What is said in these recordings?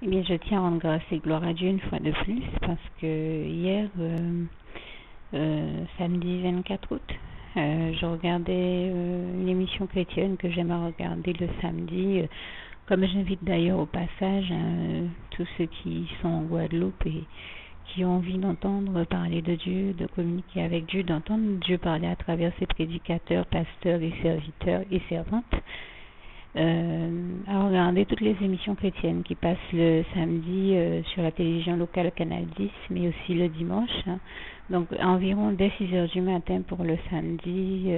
Eh bien, je tiens à rendre grâce et gloire à Dieu une fois de plus parce que hier, samedi 24 août, je regardais une émission chrétienne que j'aime à regarder le samedi, comme j'invite d'ailleurs au passage tous ceux qui sont en Guadeloupe et qui ont envie d'entendre parler de Dieu, de communiquer avec Dieu, d'entendre Dieu parler à travers ses prédicateurs, pasteurs et serviteurs et servantes. À regarder toutes les émissions chrétiennes qui passent le samedi sur la télévision locale Canal 10, mais aussi le dimanche. Donc environ dès 6 heures du matin pour le samedi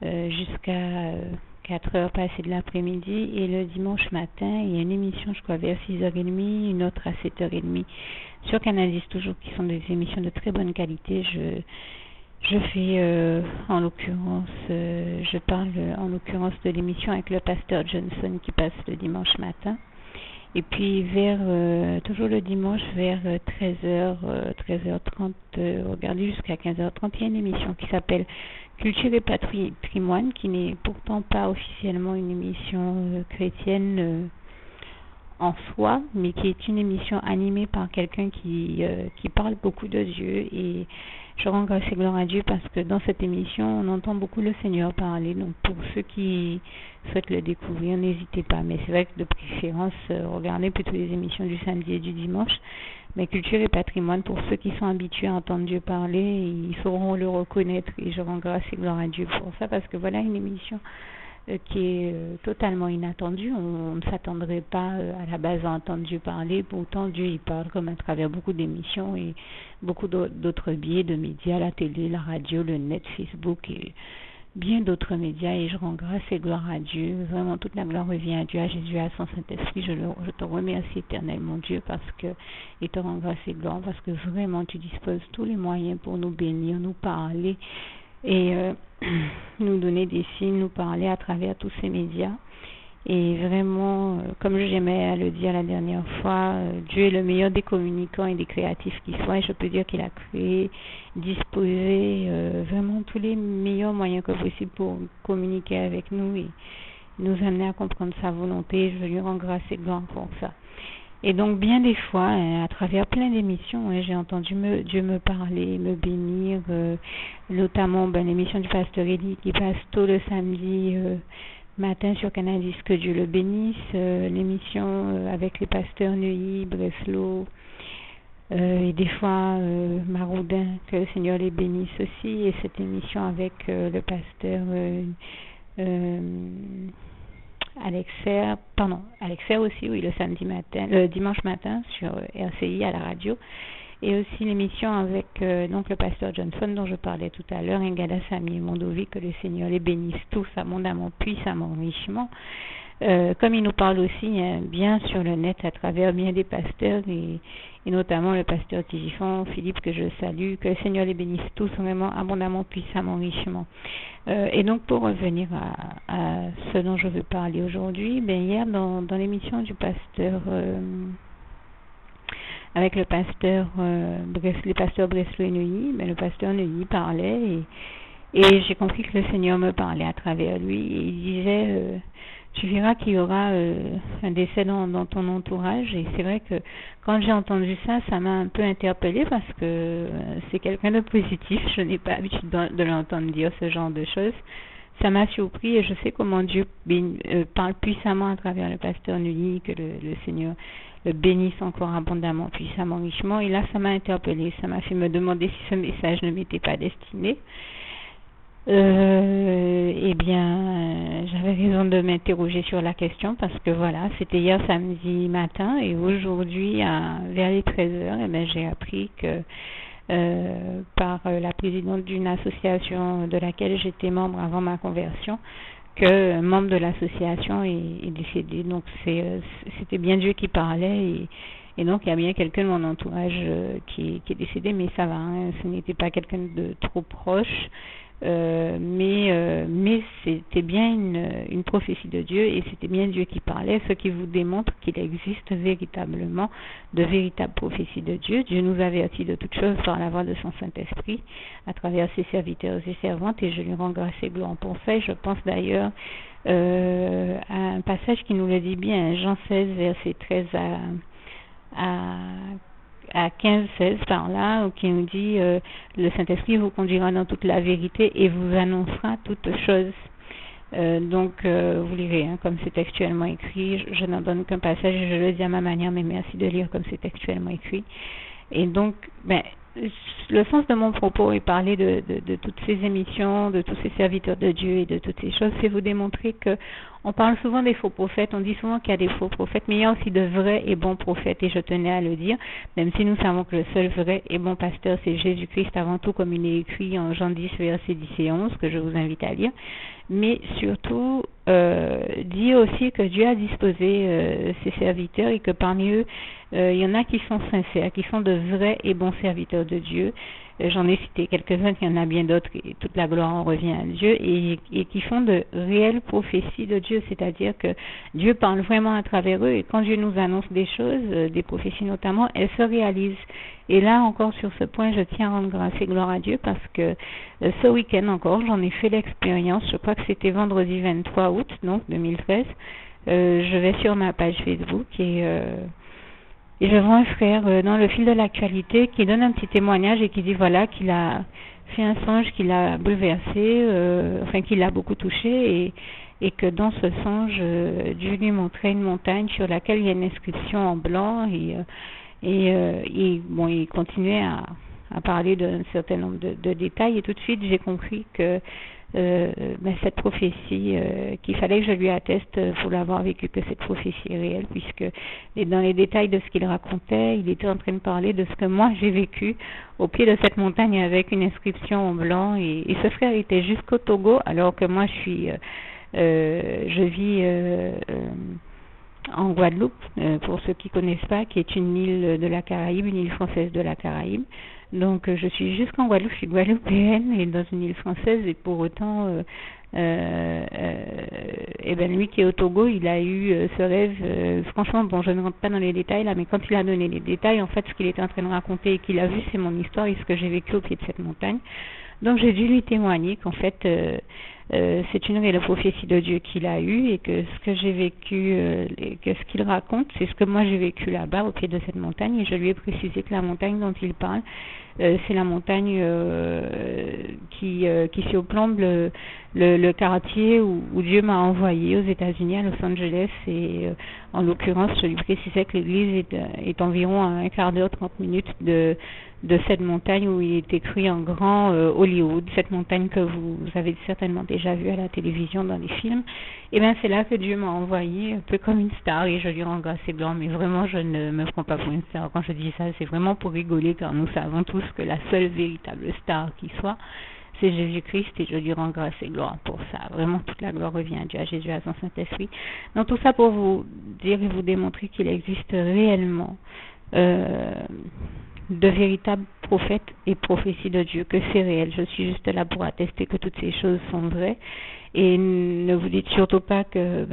jusqu'à 4 heures passées de l'après-midi. Et le dimanche matin, il y a une émission, je crois, vers 6h30, une autre à 7h30 sur Canal 10 toujours, qui sont des émissions de très bonne qualité. Je fais en l'occurrence, je parle en l'occurrence de l'émission avec le pasteur Johnson qui passe le dimanche matin. Et puis vers, toujours le dimanche, vers 13h, 13h30, regardez jusqu'à 15h30, il y a une émission qui s'appelle Culture et Patrimoine, qui n'est pourtant pas officiellement une émission chrétienne en soi, mais qui est une émission animée par quelqu'un qui parle beaucoup de Dieu. Et je rends grâce et gloire à Dieu parce que dans cette émission, on entend beaucoup le Seigneur parler. Donc pour ceux qui souhaitent le découvrir, n'hésitez pas. Mais c'est vrai que de préférence, regardez plutôt les émissions du samedi et du dimanche. Mais Culture et Patrimoine, pour ceux qui sont habitués à entendre Dieu parler, ils sauront le reconnaître. Et je rends grâce et gloire à Dieu pour ça parce que voilà une émission qui est totalement inattendue. On ne s'attendrait pas à la base à entendre Dieu parler. Pourtant, Dieu y parle comme à travers beaucoup d'émissions et beaucoup d'autres biais de médias, la télé, la radio, le net, Facebook et bien d'autres médias. Et je rends grâce et gloire à Dieu. Vraiment, toute la gloire revient à Dieu, à Jésus, à son Saint-Esprit. Je te remercie, éternel, mon Dieu, parce que, et te rends grâce et gloire parce que vraiment, tu disposes tous les moyens pour nous bénir, nous parler et nous donner des signes, nous parler à travers tous ces médias. Et vraiment, comme j'aimais à le dire la dernière fois, Dieu est le meilleur des communicants et des créatifs qui soit. Et je peux dire qu'il a créé, disposé vraiment tous les meilleurs moyens que possible pour communiquer avec nous et nous amener à comprendre sa volonté. Je lui rends grâce et gloire pour ça. Et donc bien des fois, à travers plein d'émissions, j'ai entendu Dieu me parler, me bénir, notamment l'émission du pasteur Elie qui passe tôt le samedi matin sur Canal 10, que Dieu le bénisse, l'émission avec les pasteurs Neuilly, Breslau, et des fois Maroudin, que le Seigneur les bénisse aussi, et cette émission avec le pasteur Alexer aussi, oui, le samedi matin, le dimanche matin sur RCI à la radio, et aussi l'émission avec donc le pasteur Johnson dont je parlais tout à l'heure, Ingada Sami et Mondovi, que le Seigneur les bénisse tous abondamment, puissamment, richement. Comme il nous parle aussi bien sur le net à travers bien des pasteurs et notamment le pasteur Tigifon, Philippe, que je salue, que le Seigneur les bénisse tous vraiment abondamment, puissamment, richement. Et donc pour revenir à ce dont je veux parler aujourd'hui, hier dans l'émission du pasteur avec le pasteur les pasteurs Breslau et Neuilly, le pasteur Neuilly parlait et j'ai compris que le Seigneur me parlait à travers lui et il disait tu verras qu'il y aura un décès dans ton entourage. Et c'est vrai que quand j'ai entendu ça, ça m'a un peu interpellée parce que c'est quelqu'un de positif. Je n'ai pas l'habitude de l'entendre dire ce genre de choses. Ça m'a surpris et je sais comment Dieu parle puissamment à travers le pasteur Neuilly, que le Seigneur le bénisse encore abondamment, puissamment, richement. Et là, ça m'a interpellée. Ça m'a fait me demander si ce message ne m'était pas destiné. J'avais raison de m'interroger sur la question parce que voilà, c'était hier samedi matin et aujourd'hui vers les 13h, j'ai appris que par la présidente d'une association de laquelle j'étais membre avant ma conversion, que un membre de l'association est décédé. Donc c'était bien Dieu qui parlait et donc il y a bien quelqu'un de mon entourage qui est décédé, mais ça va, ce n'était pas quelqu'un de trop proche. Mais c'était bien une prophétie de Dieu et c'était bien Dieu qui parlait, ce qui vous démontre qu'il existe véritablement de véritables prophéties de Dieu. Dieu nous avertit de toutes choses par la voix de son Saint-Esprit à travers ses serviteurs et servantes et je lui rends grâce et gloire pour ça. Et je pense d'ailleurs un passage qui nous le dit bien, Jean 16, verset 13 à 15-16 par là, qui nous dit le Saint-Esprit vous conduira dans toute la vérité et vous annoncera toutes choses. Donc vous lirez, comme c'est textuellement écrit, je n'en donne qu'un passage et je le dis à ma manière, mais merci de lire comme c'est textuellement écrit. Et donc, le sens de mon propos est parler de toutes ces émissions, de tous ces serviteurs de Dieu et de toutes ces choses, c'est vous démontrer que on parle souvent des faux prophètes, on dit souvent qu'il y a des faux prophètes, mais il y a aussi de vrais et bons prophètes, et je tenais à le dire, même si nous savons que le seul vrai et bon pasteur, c'est Jésus-Christ avant tout, comme il est écrit en Jean 10, versets 10 et 11, que je vous invite à lire, mais surtout, dit aussi que Dieu a disposé ses serviteurs et que parmi eux, il y en a qui sont sincères, qui sont de vrais et bons serviteurs de Dieu. J'en ai cité quelques-uns, il y en a bien d'autres, et toute la gloire en revient à Dieu, et qui font de réelles prophéties de Dieu, c'est-à-dire que Dieu parle vraiment à travers eux, et quand Dieu nous annonce des choses, des prophéties notamment, elles se réalisent. Et là encore sur ce point, je tiens à rendre grâce et gloire à Dieu parce que ce week-end encore, j'en ai fait l'expérience, je crois que c'était vendredi 23 août, donc 2013, je vais sur ma page Facebook et je vois un frère dans le fil de l'actualité qui donne un petit témoignage et qui dit voilà qu'il a fait un songe qui l'a bouleversé, qui l'a beaucoup touché et que dans ce songe, Dieu lui montrait une montagne sur laquelle il y a une inscription en blanc il continuait à parler d'un certain nombre de détails et tout de suite j'ai compris que cette prophétie, qu'il fallait que je lui atteste pour l'avoir vécu, que cette prophétie est réelle, puisque dans les détails de ce qu'il racontait, il était en train de parler de ce que moi j'ai vécu au pied de cette montagne avec une inscription en blanc, et ce frère était jusqu'au Togo, alors que moi je vis en Guadeloupe, pour ceux qui ne connaissent pas, qui est une île de la Caraïbe, une île française de la Caraïbe. Donc je suis jusqu'en Guadeloupe, je suis guadeloupéenne et dans une île française et pour autant, lui qui est au Togo, il a eu ce rêve, franchement, je ne rentre pas dans les détails là, mais quand il a donné les détails, en fait ce qu'il était en train de raconter et qu'il a vu, c'est mon histoire et ce que j'ai vécu au pied de cette montagne. Donc j'ai dû lui témoigner qu'en fait c'est une réelle prophétie de Dieu qu'il a eue et que ce que j'ai vécu, que ce qu'il raconte, c'est ce que moi j'ai vécu là-bas au pied de cette montagne et je lui ai précisé que la montagne dont il parle, c'est la montagne qui surplombe le quartier où Dieu m'a envoyé aux États-Unis, à Los Angeles et en l'occurrence je lui précisais que l'église est environ à un quart d'heure, 30 minutes de cette montagne où il est écrit en grand Hollywood, cette montagne que vous avez certainement déjà vue à la télévision dans les films. Et bien c'est là que Dieu m'a envoyé un peu comme une star et je lui rends grâce et gloire, mais vraiment je ne me prends pas pour une star. Quand je dis ça, c'est vraiment pour rigoler car nous savons tous que la seule véritable star qui soit, c'est Jésus-Christ et je lui rends grâce et gloire pour ça. Vraiment, toute la gloire revient à Dieu, à Jésus, à son Saint-Esprit. Donc tout ça pour vous dire et vous démontrer qu'il existe réellement de véritables prophètes et prophéties de Dieu, que c'est réel. Je suis juste là pour attester que toutes ces choses sont vraies. Et ne vous dites surtout pas que,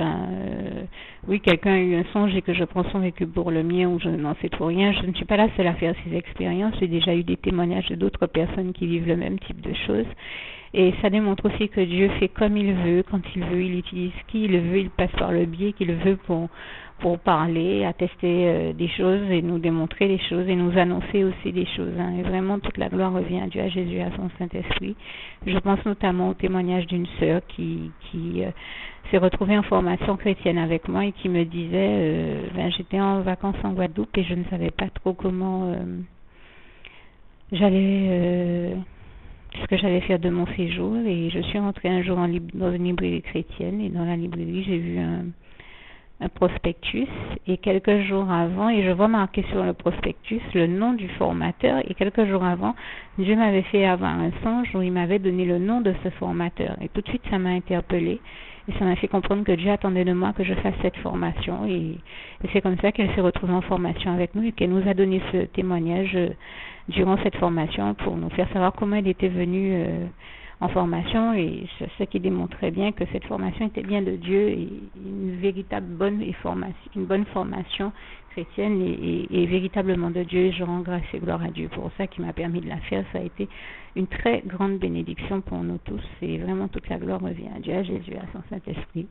oui, quelqu'un a eu un songe et que je prends son vécu pour le mien ou je n'en sais trop rien. Je ne suis pas la seule à faire ces expériences. J'ai déjà eu des témoignages d'autres personnes qui vivent le même type de choses. Et ça démontre aussi que Dieu fait comme il veut, quand il veut, il utilise qui il veut, il passe par le biais qu'il veut pour parler, attester des choses et nous démontrer des choses et nous annoncer aussi des choses. Et vraiment, toute la gloire revient à Dieu, à Jésus, à son Saint-Esprit. Je pense notamment au témoignage d'une sœur qui s'est retrouvée en formation chrétienne avec moi et qui me disait, j'étais en vacances en Guadeloupe et je ne savais pas trop comment ce que j'allais faire de mon séjour et je suis rentrée un jour dans une librairie chrétienne et dans la librairie j'ai vu un prospectus et quelques jours avant, et je vois marqué sur le prospectus le nom du formateur et quelques jours avant, Dieu m'avait fait avoir un songe où il m'avait donné le nom de ce formateur et tout de suite ça m'a interpellée et ça m'a fait comprendre que Dieu attendait de moi que je fasse cette formation et c'est comme ça qu'elle s'est retrouvée en formation avec nous et qu'elle nous a donné ce témoignage durant cette formation pour nous faire savoir comment elle était venue en formation et ce qui démontrait bien que cette formation était bien de Dieu et une véritable bonne formation chrétienne est véritablement de Dieu et je rends grâce et gloire à Dieu pour ça qui m'a permis de la faire. Ça a été une très grande bénédiction pour nous tous et vraiment toute la gloire revient à Dieu, à Jésus, à son Saint-Esprit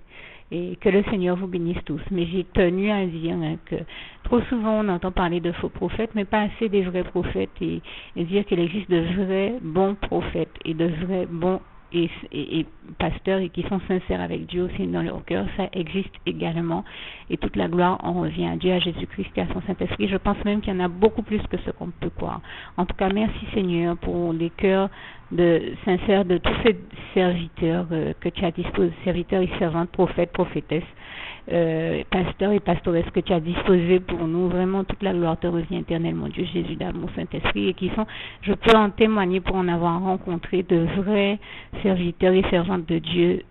et que le Seigneur vous bénisse tous. Mais j'ai tenu à dire que trop souvent on entend parler de faux prophètes mais pas assez des vrais prophètes et dire qu'il existe de vrais bons prophètes et de vrais bons et pasteurs et qui sont sincères avec Dieu aussi dans leur cœur, ça existe également et toute la gloire en revient à Dieu, à Jésus-Christ et à son Saint-Esprit. Je pense même qu'il y en a beaucoup plus que ce qu'on peut croire. En tout cas, merci Seigneur pour les cœurs sincères de tous ces serviteurs que tu as disposés, serviteurs et servantes, prophètes, prophétesses, pasteurs et pastoresses que tu as disposés pour nous. Vraiment, toute la gloire te revient éternellement, Dieu Jésus d'amour, Saint-Esprit, et qui sont, je peux en témoigner pour en avoir rencontré de vrais serviteurs et servantes de Dieu,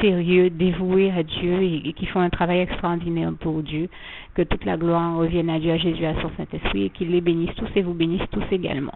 sérieux, dévoués à Dieu et qui font un travail extraordinaire pour Dieu. Que toute la gloire revienne à Dieu, à Jésus, à son Saint-Esprit et qu'il les bénisse tous et vous bénisse tous également.